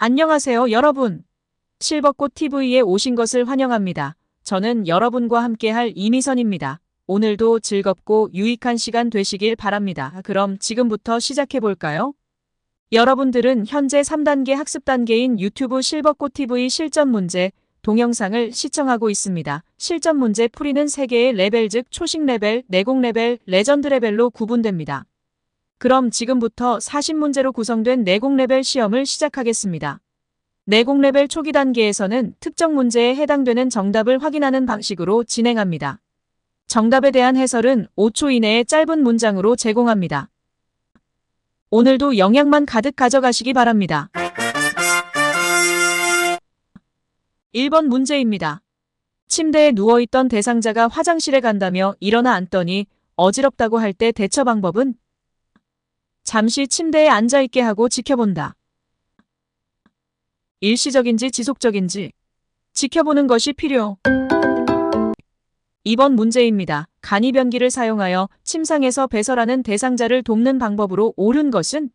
안녕하세요, 여러분. 실버꽃 TV에 오신 것을 환영합니다. 저는 여러분과 함께할 이미선입니다. 오늘도 즐겁고 유익한 시간 되시길 바랍니다. 그럼 지금부터 시작해 볼까요? 여러분들은 현재 3단계 학습 단계인 유튜브 실버꽃 TV 실전 문제 동영상을 시청하고 있습니다. 실전 문제 풀이는 3개의 레벨 즉 초식 레벨, 내공 레벨, 레전드 레벨로 구분됩니다. 그럼 지금부터 40문제로 구성된 내공 레벨 시험을 시작하겠습니다. 내공 레벨 초기 단계에서는 특정 문제에 해당되는 정답을 확인하는 방식으로 진행합니다. 정답에 대한 해설은 5초 이내의 짧은 문장으로 제공합니다. 오늘도 영양만 가득 가져가시기 바랍니다. 1번 문제입니다. 침대에 누워있던 대상자가 화장실에 간다며 일어나 앉더니 어지럽다고 할 때 대처 방법은? 잠시 침대에 앉아있게 하고 지켜본다. 일시적인지 지속적인지 지켜보는 것이 필요. 2번 문제입니다. 간이변기를 사용하여 침상에서 배설하는 대상자를 돕는 방법으로 옳은 것은?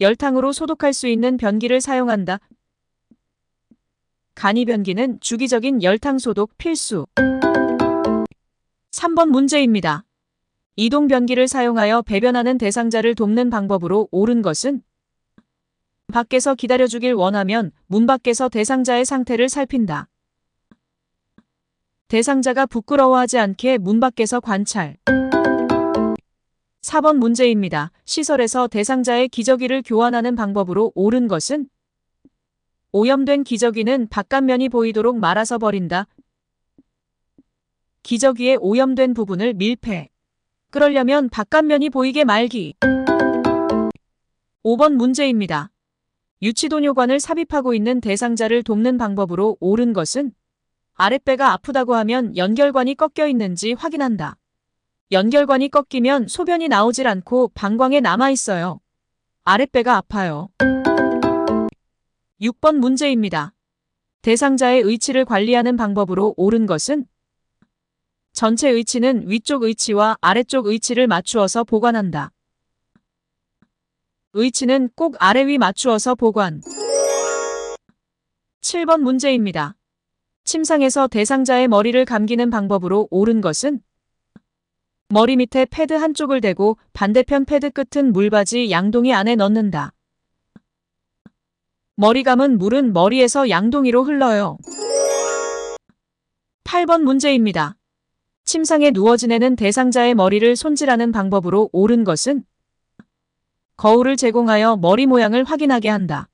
열탕으로 소독할 수 있는 변기를 사용한다. 간이변기는 주기적인 열탕 소독 필수. 3번 문제입니다. 이동 변기를 사용하여 배변하는 대상자를 돕는 방법으로 옳은 것은? 밖에서 기다려주길 원하면 문 밖에서 대상자의 상태를 살핀다. 대상자가 부끄러워하지 않게 문 밖에서 관찰. 4번 문제입니다. 시설에서 대상자의 기저귀를 교환하는 방법으로 옳은 것은? 오염된 기저귀는 바깥면이 보이도록 말아서 버린다. 기저귀의 오염된 부분을 밀폐. 그러려면 바깥면이 보이게 말기. 5번 문제입니다. 유치도뇨관을 삽입하고 있는 대상자를 돕는 방법으로 옳은 것은? 아랫배가 아프다고 하면 연결관이 꺾여 있는지 확인한다. 연결관이 꺾이면 소변이 나오질 않고 방광에 남아있어요. 아랫배가 아파요. 6번 문제입니다. 대상자의 의치를 관리하는 방법으로 옳은 것은? 전체 의치는 위쪽 의치와 아래쪽 의치를 맞추어서 보관한다. 의치는 꼭 아래 위 맞추어서 보관. 7번 문제입니다. 침상에서 대상자의 머리를 감기는 방법으로 옳은 것은? 머리 밑에 패드 한쪽을 대고 반대편 패드 끝은 물바지 양동이 안에 넣는다. 머리 감은 물은 머리에서 양동이로 흘러요. 8번 문제입니다. 침상에 누워 지내는 대상자의 머리를 손질하는 방법으로 옳은 것은? 거울을 제공하여 머리 모양을 확인하게 한다.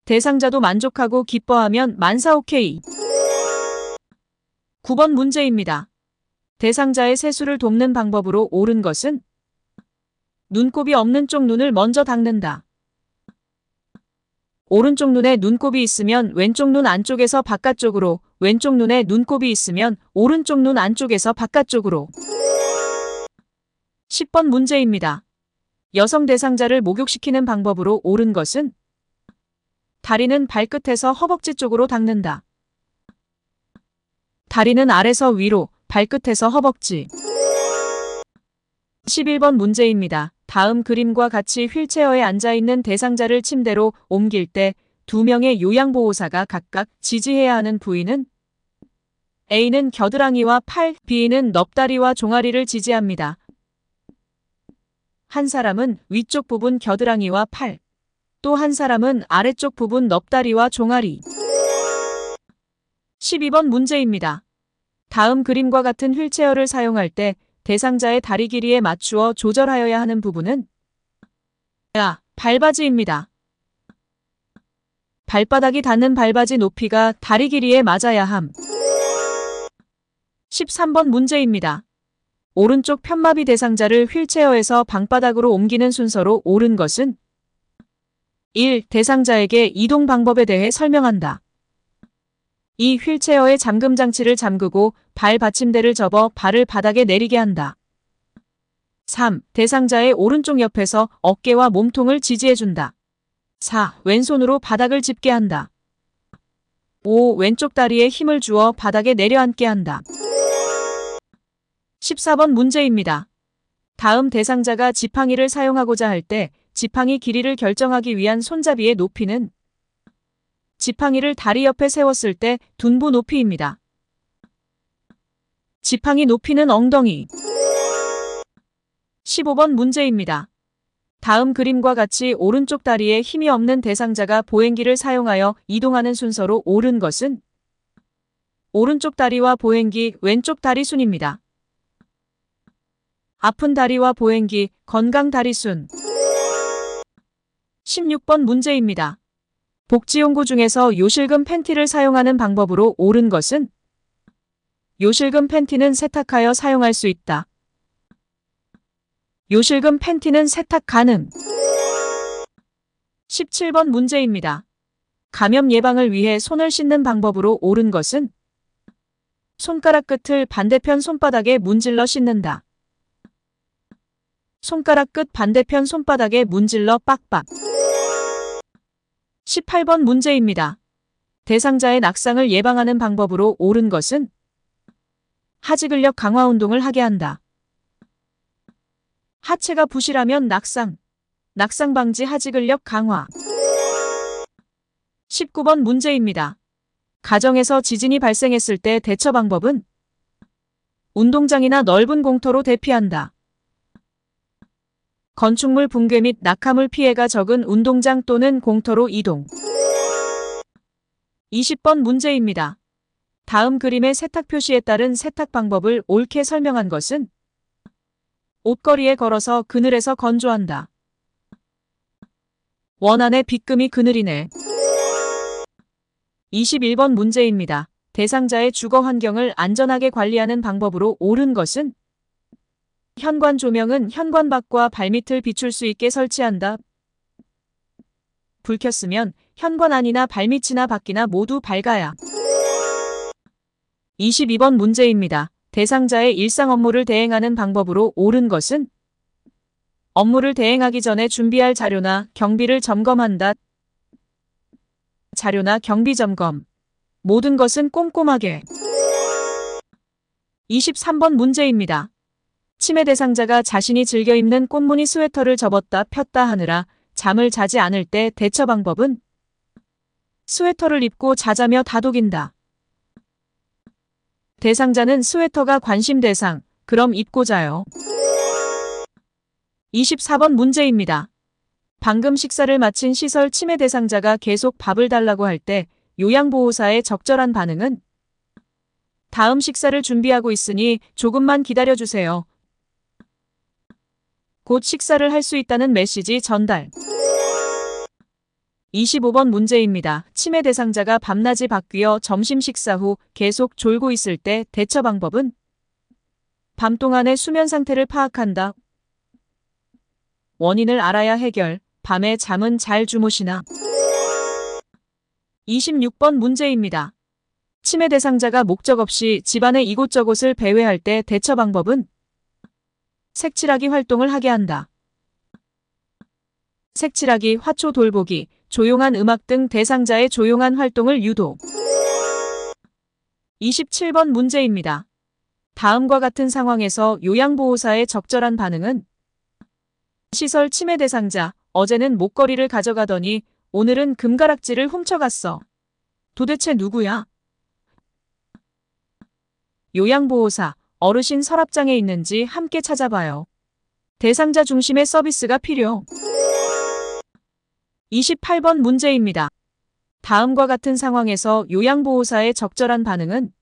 대상자도 만족하고 기뻐하면 만사 오케이. 9번 문제입니다. 대상자의 세수를 돕는 방법으로 옳은 것은? 눈곱이 없는 쪽 눈을 먼저 닦는다. 오른쪽 눈에 눈곱이 있으면 왼쪽 눈 안쪽에서 바깥쪽으로, 왼쪽 눈에 눈곱이 있으면 오른쪽 눈 안쪽에서 바깥쪽으로. 10번 문제입니다. 여성 대상자를 목욕시키는 방법으로 옳은 것은? 다리는 발끝에서 허벅지 쪽으로 닦는다. 다리는 아래서 위로, 발끝에서 허벅지. 11번 문제입니다. 다음 그림과 같이 휠체어에 앉아있는 대상자를 침대로 옮길 때 2명의 요양보호사가 각각 지지해야 하는 부위는? A는 겨드랑이와 팔, B는 넙다리와 종아리를 지지합니다. 한 사람은 위쪽 부분 겨드랑이와 팔, 또 한 사람은 아래쪽 부분 넙다리와 종아리. 12번 문제입니다. 다음 그림과 같은 휠체어를 사용할 때 대상자의 다리 길이에 맞추어 조절하여야 하는 부분은? A. 발바지입니다. 발바닥이 닿는 발바지 높이가 다리 길이에 맞아야 함. 13번 문제입니다. 오른쪽 편마비 대상자를 휠체어에서 방바닥으로 옮기는 순서로 옳은 것은? 1. 대상자에게 이동 방법에 대해 설명한다. 2. 휠체어의 잠금 장치를 잠그고 발 받침대를 접어 발을 바닥에 내리게 한다. 3. 대상자의 오른쪽 옆에서 어깨와 몸통을 지지해준다. 4. 왼손으로 바닥을 짚게 한다. 5. 왼쪽 다리에 힘을 주어 바닥에 내려앉게 한다. 14번 문제입니다. 다음 대상자가 지팡이를 사용하고자 할 때 지팡이 길이를 결정하기 위한 손잡이의 높이는 지팡이를 다리 옆에 세웠을 때 둔부 높이입니다. 지팡이 높이는 엉덩이. 15번 문제입니다. 다음 그림과 같이 오른쪽 다리에 힘이 없는 대상자가 보행기를 사용하여 이동하는 순서로 옳은 것은 오른쪽 다리와 보행기, 왼쪽 다리 순입니다. 아픈 다리와 보행기, 건강 다리 순. 16번 문제입니다. 복지용구 중에서 요실금 팬티를 사용하는 방법으로 옳은 것은 요실금 팬티는 세탁하여 사용할 수 있다. 요실금 팬티는 세탁 가능. 17번 문제입니다. 감염 예방을 위해 손을 씻는 방법으로 옳은 것은 손가락 끝을 반대편 손바닥에 문질러 씻는다. 손가락 끝 반대편 손바닥에 문질러 빡빡. 18번 문제입니다. 대상자의 낙상을 예방하는 방법으로 옳은 것은 하지 근력 강화 운동을 하게 한다. 하체가 부실하면 낙상. 낙상 방지 하지 근력 강화. 19번 문제입니다. 가정에서 지진이 발생했을 때 대처 방법은 운동장이나 넓은 공터로 대피한다. 건축물 붕괴 및 낙하물 피해가 적은 운동장 또는 공터로 이동. 20번 문제입니다. 다음 그림의 세탁 표시에 따른 세탁 방법을 옳게 설명한 것은 옷걸이에 걸어서 그늘에서 건조한다. 원안에 빗금이 그늘이네. 21번 문제입니다. 대상자의 주거 환경을 안전하게 관리하는 방법으로 옳은 것은 현관 조명은 현관 밖과 발밑을 비출 수 있게 설치한다. 불 켰으면 현관 안이나 발밑이나 밖이나 모두 밝아야. 22번 문제입니다. 대상자의 일상 업무를 대행하는 방법으로 옳은 것은 업무를 대행하기 전에 준비할 자료나 경비를 점검한다. 자료나 경비 점검. 모든 것은 꼼꼼하게. 23번 문제입니다. 치매 대상자가 자신이 즐겨 입는 꽃무늬 스웨터를 접었다 폈다 하느라 잠을 자지 않을 때 대처 방법은 스웨터를 입고 자자며 다독인다. 대상자는 스웨터가 관심 대상, 그럼 입고 자요. 24번 문제입니다. 방금 식사를 마친 시설 치매 대상자가 계속 밥을 달라고 할 때 요양보호사의 적절한 반응은 다음 식사를 준비하고 있으니 조금만 기다려주세요. 곧 식사를 할 수 있다는 메시지 전달. 25번 문제입니다. 치매 대상자가 밤낮이 바뀌어 점심 식사 후 계속 졸고 있을 때 대처 방법은 밤 동안의 수면 상태를 파악한다. 원인을 알아야 해결. 밤에 잠은 잘 주무시나? 26번 문제입니다. 치매 대상자가 목적 없이 집안의 이곳저곳을 배회할 때 대처 방법은 색칠하기 활동을 하게 한다. 색칠하기, 화초 돌보기, 조용한 음악 등 대상자의 조용한 활동을 유도. 27번 문제입니다. 다음과 같은 상황에서 요양보호사의 적절한 반응은 시설 치매 대상자, 어제는 목걸이를 가져가더니 오늘은 금가락지를 훔쳐갔어. 도대체 누구야? 요양보호사, 어르신 서랍장에 있는지 함께 찾아봐요. 대상자 중심의 서비스가 필요. 28번 문제입니다. 다음과 같은 상황에서 요양보호사의 적절한 반응은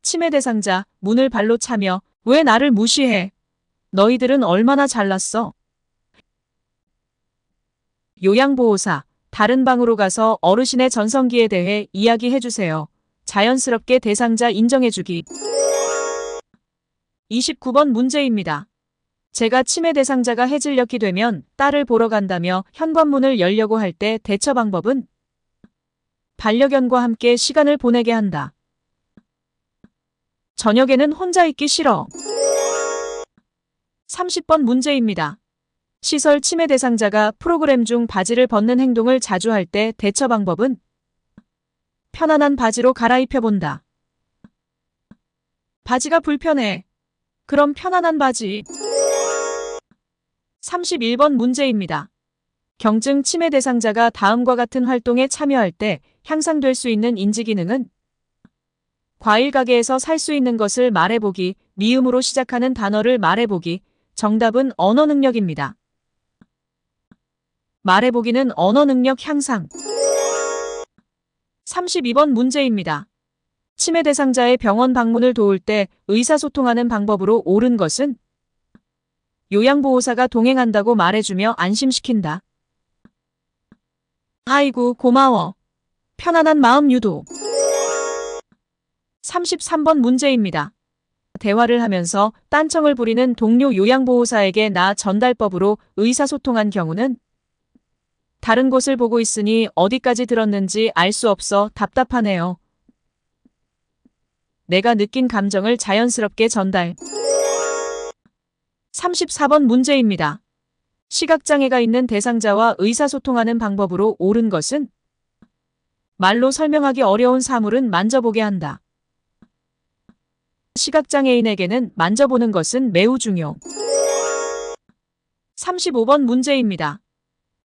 치매 대상자, 문을 발로 차며 왜 나를 무시해? 너희들은 얼마나 잘났어? 요양보호사, 다른 방으로 가서 어르신의 전성기에 대해 이야기해주세요. 자연스럽게 대상자 인정해주기. 29번 문제입니다. 제가 치매 대상자가 해질녘이 되면 딸을 보러 간다며 현관문을 열려고 할 때 대처 방법은 반려견과 함께 시간을 보내게 한다. 저녁에는 혼자 있기 싫어. 30번 문제입니다. 시설 치매 대상자가 프로그램 중 바지를 벗는 행동을 자주 할 때 대처 방법은 편안한 바지로 갈아입혀본다. 바지가 불편해. 그럼 편안한 바지. 31번 문제입니다. 경증 치매 대상자가 다음과 같은 활동에 참여할 때 향상될 수 있는 인지기능은 과일 가게에서 살 수 있는 것을 말해보기, 미음으로 시작하는 단어를 말해보기. 정답은 언어 능력입니다. 말해보기는 언어 능력 향상. 32번 문제입니다. 치매 대상자의 병원 방문을 도울 때 의사소통하는 방법으로 옳은 것은 요양보호사가 동행한다고 말해주며 안심시킨다. 아이고 고마워. 편안한 마음 유도. 33번 문제입니다. 대화를 하면서 딴청을 부리는 동료 요양보호사에게 나 전달법으로 의사소통한 경우는 다른 곳을 보고 있으니 어디까지 들었는지 알 수 없어 답답하네요. 내가 느낀 감정을 자연스럽게 전달. 34번 문제입니다. 시각장애가 있는 대상자와 의사소통하는 방법으로 옳은 것은 말로 설명하기 어려운 사물은 만져보게 한다. 시각장애인에게는 만져보는 것은 매우 중요. 35번 문제입니다.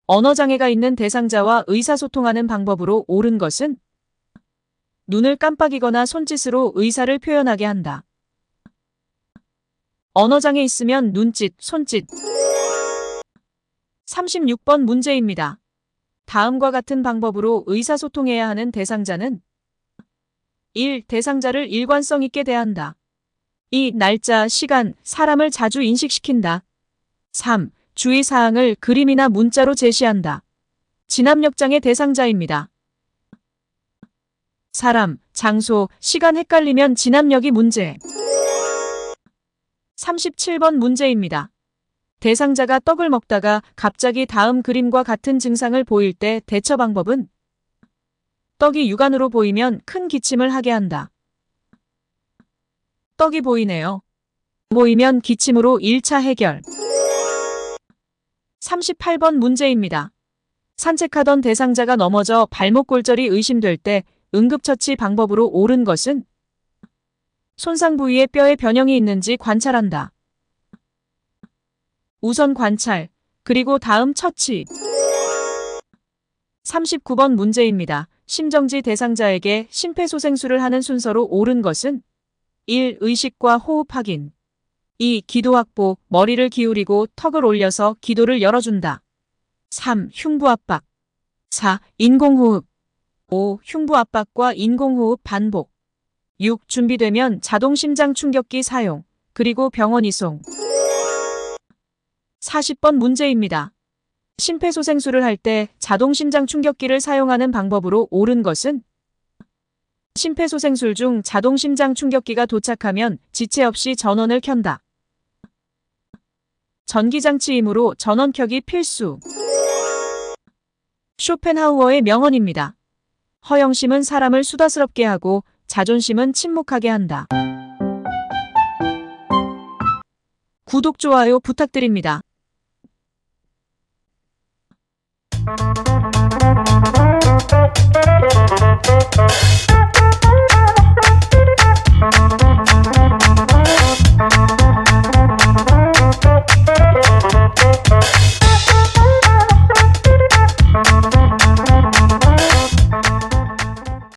언어장애가 있는 대상자와 의사소통하는 방법으로 옳은 것은 눈을 깜빡이거나 손짓으로 의사를 표현하게 한다. 언어장애 있으면 눈짓, 손짓. 36번 문제입니다. 다음과 같은 방법으로 의사소통해야 하는 대상자는 1. 대상자를 일관성 있게 대한다. 2. 날짜, 시간, 사람을 자주 인식시킨다. 3. 주의사항을 그림이나 문자로 제시한다. 진압력장애 대상자입니다. 사람, 장소, 시간 헷갈리면 진압력이 문제. 37번 문제입니다. 대상자가 떡을 먹다가 갑자기 다음 그림과 같은 증상을 보일 때 대처 방법은 떡이 육안으로 보이면 큰 기침을 하게 한다. 떡이 보이네요. 보이면 기침으로 1차 해결. 38번 문제입니다. 산책하던 대상자가 넘어져 발목 골절이 의심될 때 응급처치 방법으로 옳은 것은 손상 부위에 뼈에 변형이 있는지 관찰한다. 우선 관찰, 그리고 다음 처치. 39번 문제입니다. 심정지 대상자에게 심폐소생술을 하는 순서로 옳은 것은 1. 의식과 호흡 확인. 2. 기도 확보, 머리를 기울이고 턱을 올려서 기도를 열어준다. 3. 흉부 압박. 4. 인공호흡. 5. 흉부 압박과 인공호흡 반복. 6. 준비되면 자동심장 충격기 사용, 그리고 병원 이송. 40번 문제입니다. 심폐소생술을 할 때 자동심장 충격기를 사용하는 방법으로 옳은 것은 심폐소생술 중 자동심장 충격기가 도착하면 지체 없이 전원을 켠다. 전기장치이므로 전원 켜기 필수. 쇼펜하우어의 명언입니다. 허영심은 사람을 수다스럽게 하고 자존심은 침묵하게 한다. 구독, 좋아요 부탁드립니다.